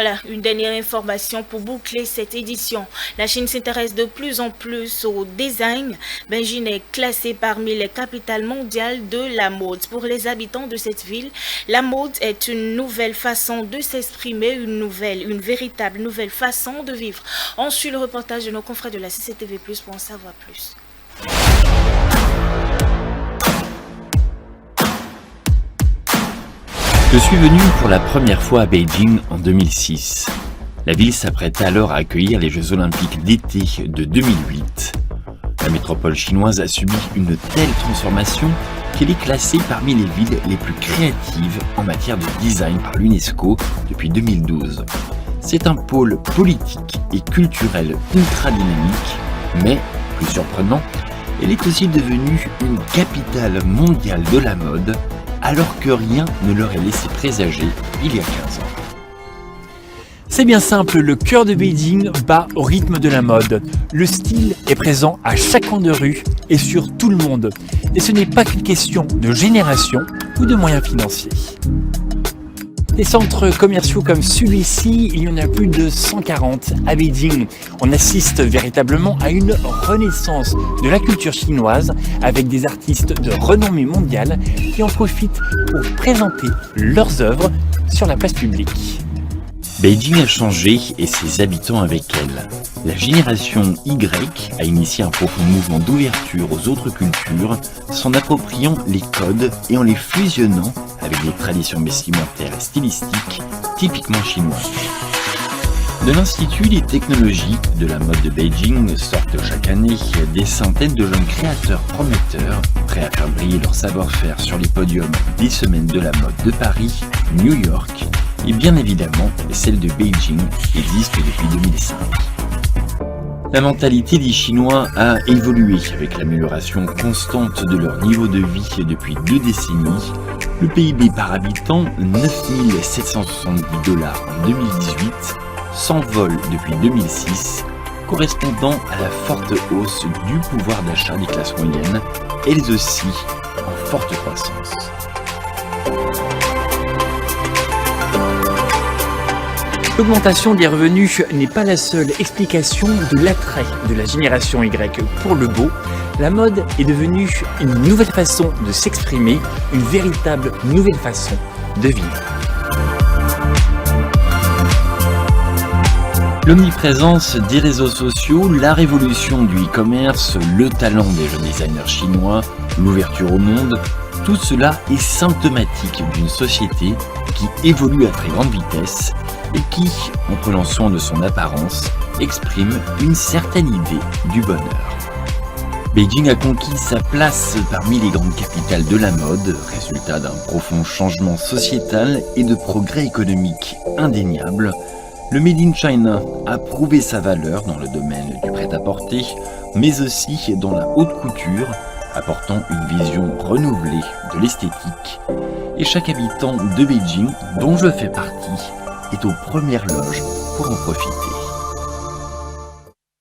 Voilà, une dernière information pour boucler cette édition. La Chine s'intéresse de plus en plus au design. Beijing est classée parmi les capitales mondiales de la mode. Pour les habitants de cette ville, la mode est une nouvelle façon de s'exprimer, une véritable nouvelle façon de vivre. On suit le reportage de nos confrères de la CCTV+, pour en savoir plus. Je suis venu pour la première fois à Beijing en 2006. La ville s'apprête alors à accueillir les Jeux Olympiques d'été de 2008. La métropole chinoise a subi une telle transformation qu'elle est classée parmi les villes les plus créatives en matière de design par l'UNESCO depuis 2012. C'est un pôle politique et culturel ultra dynamique, mais, plus surprenant, elle est aussi devenue une capitale mondiale de la mode, alors que rien ne leur est laissé présager il y a 15 ans. C'est bien simple, le cœur de Beijing bat au rythme de la mode. Le style est présent à chaque coin de rue et sur tout le monde. Et ce n'est pas qu'une question de génération ou de moyens financiers. Des centres commerciaux comme celui-ci, il y en a plus de 140 à Beijing. On assiste véritablement à une renaissance de la culture chinoise avec des artistes de renommée mondiale qui en profitent pour présenter leurs œuvres sur la place publique. Beijing a changé et ses habitants avec elle. La génération Y a initié un profond mouvement d'ouverture aux autres cultures, s'en appropriant les codes et en les fusionnant avec des traditions vestimentaires et stylistiques typiquement chinoises. De l'Institut des technologies de la mode de Beijing sortent chaque année des centaines de jeunes créateurs prometteurs, prêts à faire briller leur savoir-faire sur les podiums des semaines de la mode de Paris, New York et bien évidemment celle de Beijing existe depuis 2005. La mentalité des Chinois a évolué avec l'amélioration constante de leur niveau de vie depuis 2 décennies. Le PIB par habitant, 9 770 $ en 2018, s'envole depuis 2006, correspondant à la forte hausse du pouvoir d'achat des classes moyennes, elles aussi en forte croissance. L'augmentation des revenus n'est pas la seule explication de l'attrait de la génération Y pour le beau. La mode est devenue une nouvelle façon de s'exprimer, une véritable nouvelle façon de vivre. L'omniprésence des réseaux sociaux, la révolution du e-commerce, le talent des jeunes designers chinois, l'ouverture au monde, tout cela est symptomatique d'une société qui évolue à très grande vitesse et qui, en prenant soin de son apparence, exprime une certaine idée du bonheur. Beijing a conquis sa place parmi les grandes capitales de la mode, résultat d'un profond changement sociétal et de progrès économiques indéniables. Le Made in China a prouvé sa valeur dans le domaine du prêt-à-porter, mais aussi dans la haute couture, apportant une vision renouvelée de l'esthétique. Et chaque habitant de Beijing, dont je fais partie, est aux premières loges pour en profiter.